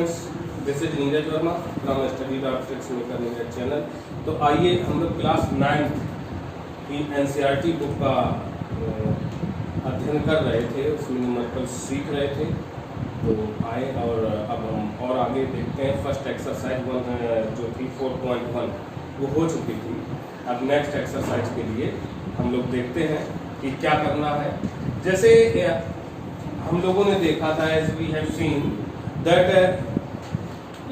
Students, this is Neeraj Verma from study tricks maker Neeraj channel. तो आइए हम लोग क्लास 9 की एनसीईआरटी बुक का अध्ययन कर रहे थे, उसमें न्यूमेरिकल सीख रहे थे। तो आए और अब हम और आगे देखते हैं। फर्स्ट एक्सरसाइज जो थी 4.1 वो हो चुकी थी। अब नेक्स्ट एक्सरसाइज के लिए हम लोग देखते हैं कि क्या करना है। जैसे हम लोगों ने देखा था, as we have seen that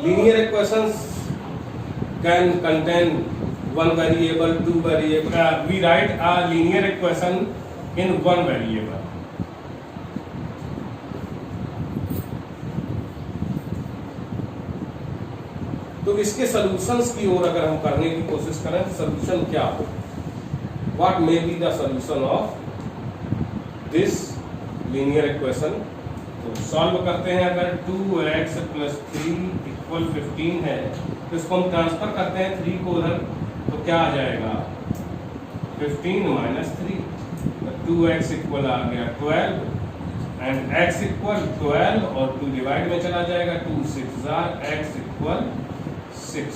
linear equations can contain one variable, two variable. We write a linear equation in one variable. तो इसके सॉल्यूशंस की ओर अगर हम करने की कोशिश करें तो सॉल्यूशन क्या हो, what may be the solution of this linear equation. तो सॉल्व करते हैं। अगर 2x + 3 = 15 है तो इसको हम ट्रांसफर करते हैं 3 को उधर, तो क्या आ जाएगा 15 - 3। 2x इक्वल आ गया 12 एंड x इक्वल 12 और 2 डिवाइड में चला जाएगा। 2 6 x इक्वल 6।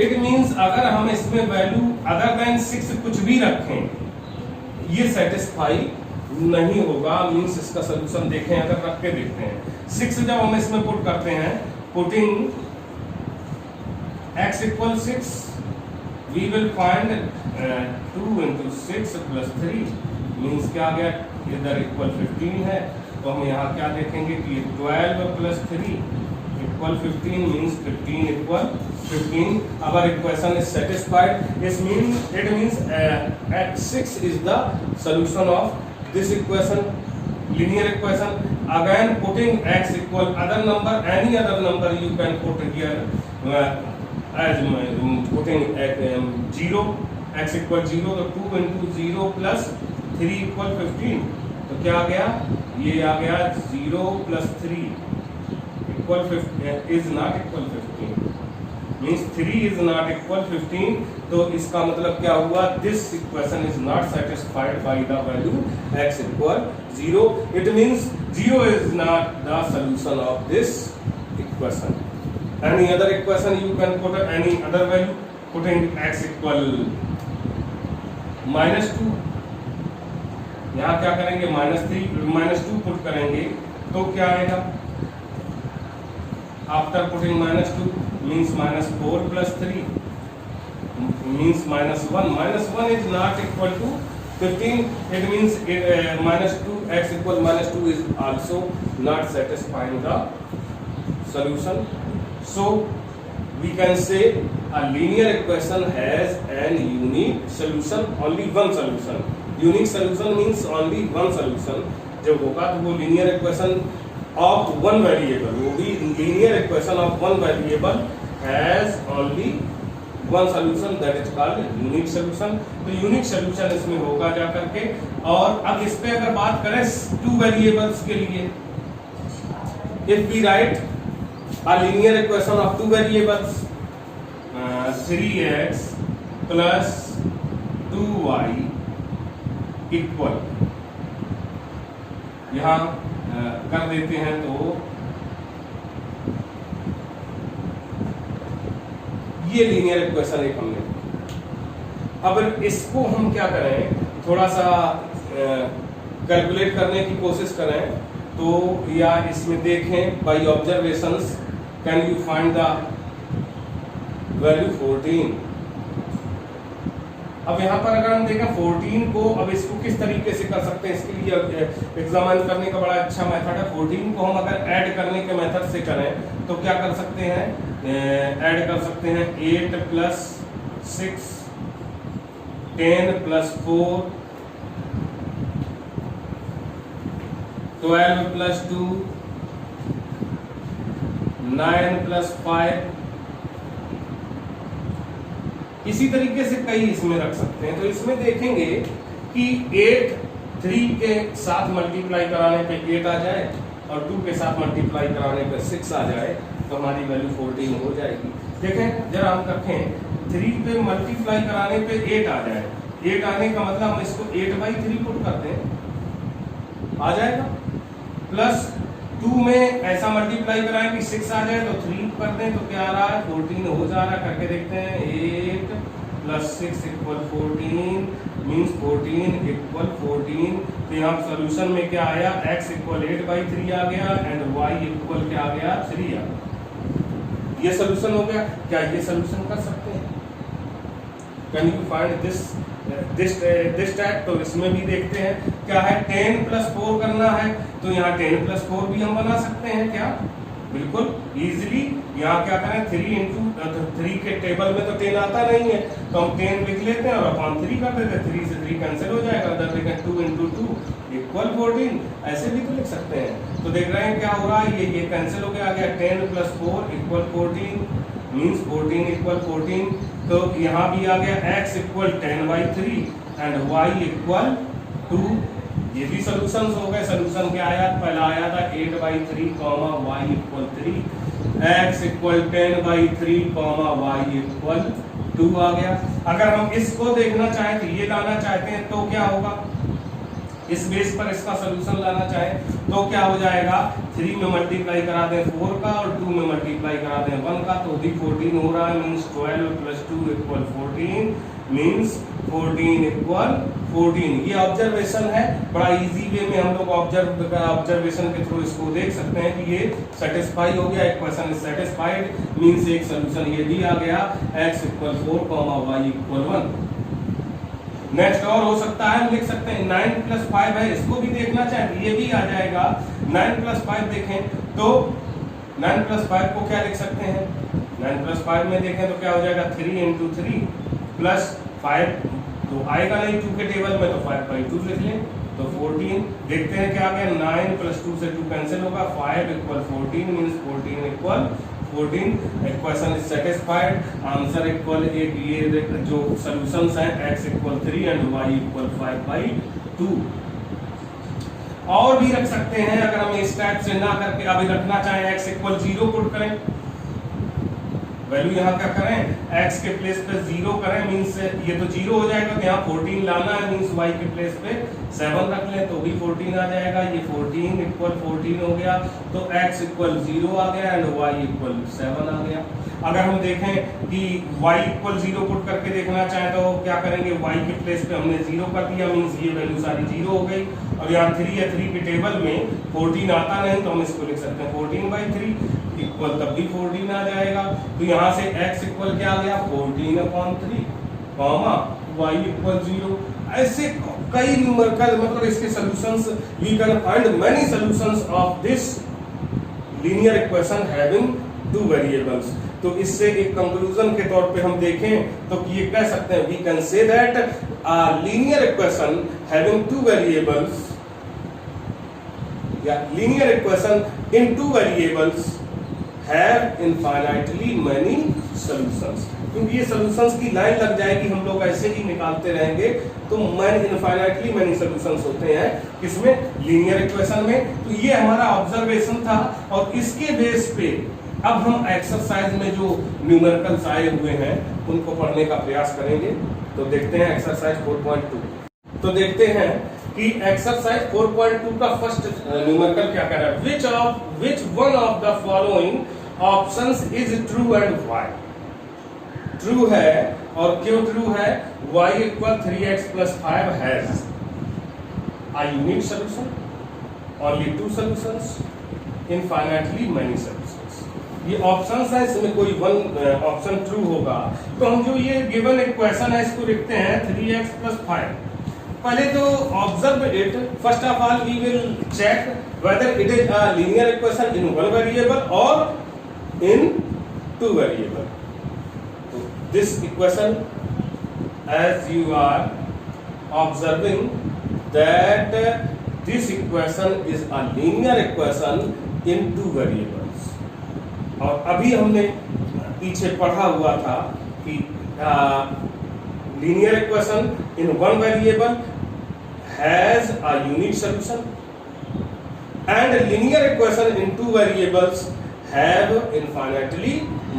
इट मीन्स अगर हम इसमें वैल्यू अदर देन 6 कुछ भी रखें, ये सेटिस्फाई नहीं होगा। मीन्स इसका सोल्यूशन देखें, अगर रख के देखते हैं 6 जब हम इसमें पुट करते हैं, putting x = 6, we will find 2 × 6 + 3 means क्या आ गया, इधर इक्वल 15 है। तो हम यहाँ क्या देखेंगे कि 12 + 3 = 15 means 15 = 15। Our equation is satisfied. It means 6 is the solution of this equation, linear equation. Again, putting x equal other number, any other number you can put here as putting 0, x = 0, तो 2 × 0 + 3 = 15। तो क्या आ गया, ये आ गया 0 + 3 is not equal 15 means 3 is not equal 15। तो इसका मतलब क्या हुआ, this equation is not satisfied by the value x = 0। It means 0 is not the solution of this equation. Any other equation you can put any other value, putting x = -2। यहाँ क्या करेंगे, -2 put करेंगे तो क्या आएगा, after putting -2 means -4 + 3 means -1. -1 is not equal to 15. It means -2 x = -2 is also not satisfying the solution. So we can say a linear equation has an unique solution, only one solution. Unique solution means only one solution. जब होगा तो वो linear equation of one variable, वो भी linear equation of one variable has only one solution, that is called unique solution. तो unique solution इसमें होगा जा करके। और अब इस पे अगर बात करें 2 variables के लिए, if we write a linear equation of 2 variables, 3x + 2y equal, यहाँ कर देते हैं तो ये लीनियर इक्वेशन एक हमने। अब इसको हम क्या करें, थोड़ा सा कैलकुलेट करने की कोशिश करें तो, या इसमें देखें by observations can you find the value 14। अब यहाँ पर अगर हम देखें 14 को, अब इसको किस तरीके से कर सकते हैं, इसके लिए एग्जामिन करने का बड़ा अच्छा मेथड है। 14 को हम अगर ऐड करने के मेथड से करें तो क्या कर सकते हैं, ऐड कर सकते हैं 8 + 6, 10 + 4, 12 + 2, 9 + 5। इसी तरीके से कई इसमें रख सकते हैं। तो इसमें देखेंगे कि 8 3 के साथ मल्टीप्लाई कराने पे 8 आ जाए और 2 के साथ मल्टीप्लाई कराने पे 6 आ जाए तो हमारी वैल्यू 14 हो जाएगी। देखें जरा हम रखें, 3 पे मल्टीप्लाई कराने पे 8 आ जाए, 8 आने का मतलब हम इसको 8/3 पुट करते हैं, आ जाएगा, प्लस 2 में ऐसा मल्टीप्लाई कराएं कि 6 आ जाए, तो 3 कर दें तो क्या आ रहा है 14 हो जा रहा है। करके देखते हैं, 8 + 6 = 14 मीन्स 14 = 14। तो यहाँ सोल्यूशन में क्या आया, x = 8/3 आ गया एंड y = क्या आ गया 3 आ गया। ये सोल्यूशन हो गया। क्या ये सोल्यूशन कर सकते हैं? Can you find this type? तो इसमें भी देखते हैं क्या है, 10 + 4 करना है, तो यहाँ 10 + 4 भी हम बना सकते हैं क्या, बिल्कुल इजीली। यहाँ क्या करें, 3 के टेबल में तो 10 आता नहीं है, तो हम 10 लिख लेते हैं और अपॉन 3 कर देते हैं, 3 से 3 कैंसिल हो जाएगा, 2 × 2 = 14। ऐसे भी तो लिख सकते हैं। तो देख रहे हैं क्या हो रहा है, ये कैंसिल हो गया, आ गया 10 + 4 = 14 मीन्स 14 = 14। तो यहाँ भी आ गया x = 10/3 एंड y = 2। ये भी सॉल्यूशंस हो गए। सॉल्यूशन क्या आया, पहला आया था 8/3, y = 3, x = 10/3, y = 2 आ गया। अगर हम इसको देखना चाहें तो ये लाना चाहते हैं तो क्या होगा, इस बेस पर इसका सॉल्यूशन लाना चाहें तो क्या हो जाएगा, 3 में मल्टीप्लाई करा दें 4 का और 2 में मल्टीप्लाई करा दें 1 का, तो भी 14 हो रहा है मीन्स 12 + 2 = 14 मीन्स 14 = 14। ये ऑब्जर्वेशन है, बड़ा इजी वे में हम लोग ऑब्जर्वेशन के थ्रू इसको देख सकते हैं कि ये सेटिस्फाई हो गया, इक्वेशन इज सेटिस्फाइड मीन्स एक सॉल्यूशन ये भी आ गया, x = 4, y = 1। नेक्स्ट और हो सकता है, हम लिख सकते हैं 9 + 5 है, इसको भी देखना चाहें ये भी आ जाएगा। 9 + 5 देखें तो 9 + 5 को क्या लिख सकते हैं, 9 + 5 में देखें तो क्या हो जाएगा, 3 × 3 + 5 तो आएगा नहीं 2 के टेबल में, तो 5/2 लिख लें तो 14। देखते हैं क्या आ गया, 9 + 2 से 2 कैंसिल होगा, 5 = 14 means 14 = 14। Equation is satisfied. Answer equal एक ये जो सॉल्यूशंस हैं, x = 3 एंड y = 5/2। और भी रख सकते हैं, अगर हम इस टाइप से ना करके अभी रखना चाहें, x = 0 पुट करें, वैल्यू यहाँ क्या करें, x के प्लेस पे 0 करें मीन्स ये तो 0 हो जाएगा, तो यहाँ 14 लाना है मीन्स y के प्लेस पे 7 रख लें तो भी 14 आ जाएगा, ये 14 = 14 हो गया, तो x = 0 आ गया एंड y = 7 आ गया। अगर हम देखें कि y = 0 पुट करके देखना चाहें तो क्या करेंगे, y के प्लेस पे हमने 0 कर दिया मीन्स ये वैल्यू सारी 0 हो गई, और यहाँ 3 है, 3 के टेबल में 14 आता नहीं तो हम इसको लिख सकते हैं 14/3 इक्वल, तब भी 14 आ जाएगा। तो यहाँ से x = क्या आ गया, 14/3, y = 0। ऐसे कई न्यूमेरिकल मतलब इसके solutions, we can find many solutions of this linear equation having 2 variables. तो इससे एक कंक्लूजन के तौर पे हम देखें तो ये कह सकते हैं, we can say that a linear equation having 2 variables या linear equation in 2 variables have infinitely many solutions। क्योंकि ये solutions की लाइन लग जाएगी, हम लोग ऐसे ही निकालते रहेंगे तो infinitely many solutions होते हैं किसमें, लीनियर इक्वेशन में। तो ये हमारा ऑब्जर्वेशन था, और इसके बेस पे अब हम एक्सरसाइज में जो न्यूमेरिकल्स आए हुए हैं उनको पढ़ने का प्रयास करेंगे। तो देखते हैं एक्सरसाइज 4.2। तो देखते हैं कि एक्सरसाइज 4.2 का फर्स्ट न्यूमेरिकल क्या कह रहा है, which one of the following options is true and why। True है, और क्यों ट्रू है, y = 3x + 5 has a unique solution, only 2 solutions, infinitely many solutions। ये ऑप्शंस है, इसमें कोई वन ऑप्शन ट्रू होगा, तो हम जो ये गिवन इक्वेशन है इसको लिखते हैं 3x + 5। पहले तो observe it, first of all we will check whether it is a linear equation in 1 variable और in 2 variable। So this equation, as you are observing that this equation is a linear equation in 2 variables। और अभी हमने पीछे पढ़ा हुआ था कि linear equation in 1 variable has a unique solution and linear equation in 2 variables have infinitely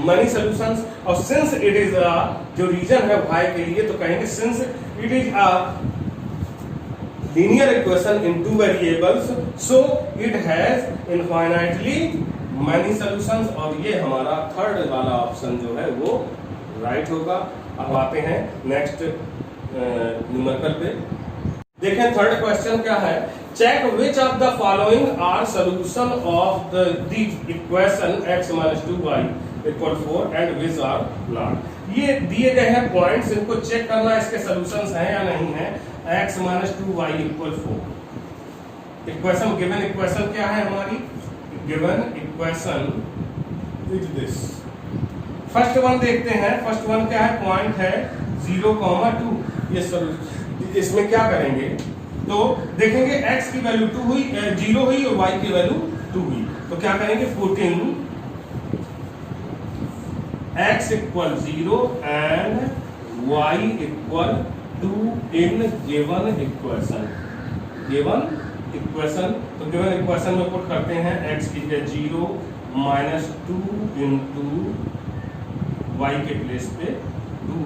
many solutions। और since it is a, जो रीजन है y के लिए तो कहेंगे since it is a linear equation in two variables, so it has infinitely many solutions। और ये हमारा थर्ड वाला ऑप्शन जो है वो राइट होगा। अब आते हैं नेक्स्ट न्यूमेरिकल पे। देखें थर्ड क्वेश्चन क्या है, check which of the following are solution of the equation x minus 2y equal 4 and which are not. ये दिए गए हैं पॉइंट्स, इनको चेक करना इसके सोल्यूशंस हैं या नहीं है। x minus 2y equal 4, equation given equation क्या है हमारी, given equation is this. First one देखते हैं, फर्स्ट वन क्या है, पॉइंट है 0,2। ये इसमें क्या करेंगे तो देखेंगे x की वैल्यू 2 हुई, 0 हुई और y की वैल्यू 2 हुई, तो क्या करेंगे, putting x equal 0 and y equal 2 in given equation. Given equation, तो गिवन इक्वेशन में पुट करते हैं x की जगह 0 माइनस 2 इंटू y के प्लेस पे 2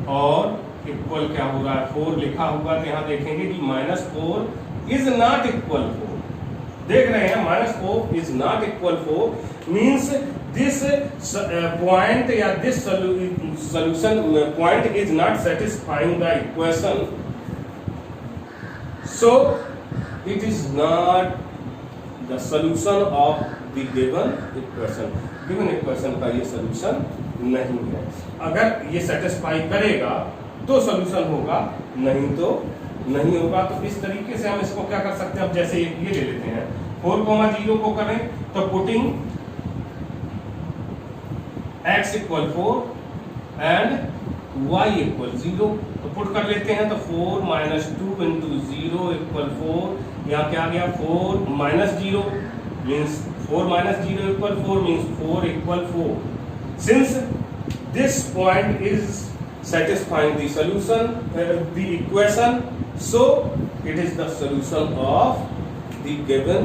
और इक्वल क्या होगा 4 लिखा होगा। तो यहाँ देखेंगे कि माइनस 4 इज नॉट इक्वल 4, देख रहे हैं minus 4 is not equal 4 means this point या this solution point is not satisfying the equation, so it is not the solution of the given equation। given equation का ये solution नहीं है। अगर ये satisfy करेगा तो solution होगा, नहीं तो नहीं होगा। तो इस तरीके से हम इसको क्या कर सकते हैं, अब जैसे ये ले लेते हैं 4,0 को करें तो putting x equal 4 and y equal 0, तो पुट कर लेते हैं तो 4 माइनस 2 इंटू 0 इक्वल 4। यहाँ क्या आ गया 4 minus 0 means 4 minus 0 equal 4 means 4 equal 4। Since this point is satisfying the solution the equation, so it is the solution of the given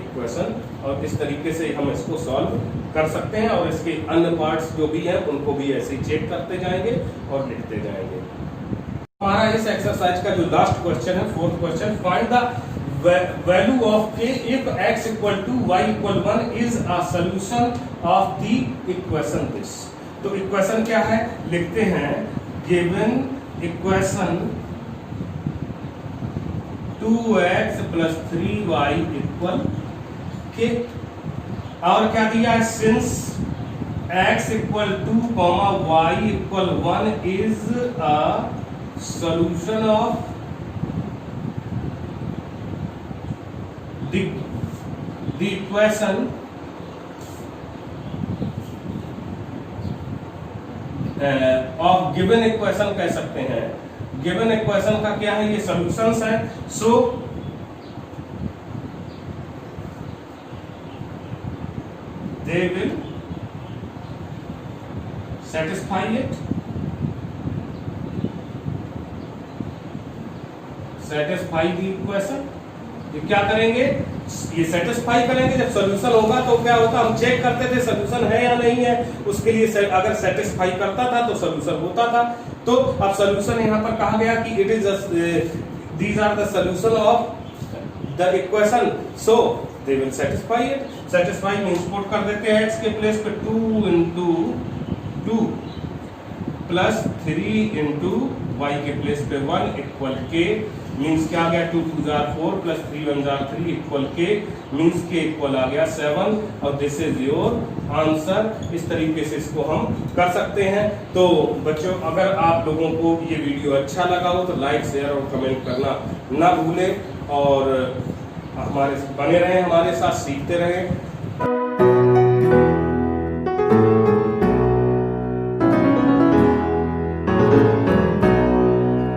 equation। और इस तरीके से हम इसको सॉल्व कर सकते हैं और इसके अन्य पार्ट्स जो भी हैं उनको भी ऐसे चेक करते जाएंगे और लिखते जाएंगे। हमारा इस एक्सरसाइज का जो लास्ट क्वेश्चन है, fourth question, find the value of k if x equal 2 y equal 1 is a solution of the equation this. तो इक्वेशन क्या है, लिखते हैं given equation 2x plus 3y equal k, और क्या दिया है, since x equal 2 y equal 1 is a solution of the equation of given equation कह सकते हैं। गिवन इक्वेशन का क्या है, ये सॉल्यूशंस है, so they will satisfy it, satisfy the equation. ये क्या करेंगे, ये सेटिस्फाई करेंगे। जब सॉल्यूशन होगा तो क्या होता, हम चेक करते थे सॉल्यूशन है या नहीं है, उसके लिए अगर सेटिस्फाई करता था तो सॉल्यूशन होता था। तो अब सॉल्यूशन यहाँ पर कहा गया कि it is these are the solution of the equation, so they will satisfy it. Satisfy means put कर देते हैं x के प्लेस पे 2 इंटू 2 प्लस 3 इंटू y के प्लेस पे 1 इक्वल k मीन्स क्या आ गया 2 2 जार 4 प्लस 3 1 जार 3 equal k means k equal आ गया 7 और दिस इज योर आंसर। इस तरीके से इसको हम कर सकते हैं। तो बच्चों अगर आप लोगों को ये वीडियो अच्छा लगा हो तो लाइक शेयर और कमेंट करना ना भूलें और हमारे बने रहें, हमारे साथ सीखते रहें।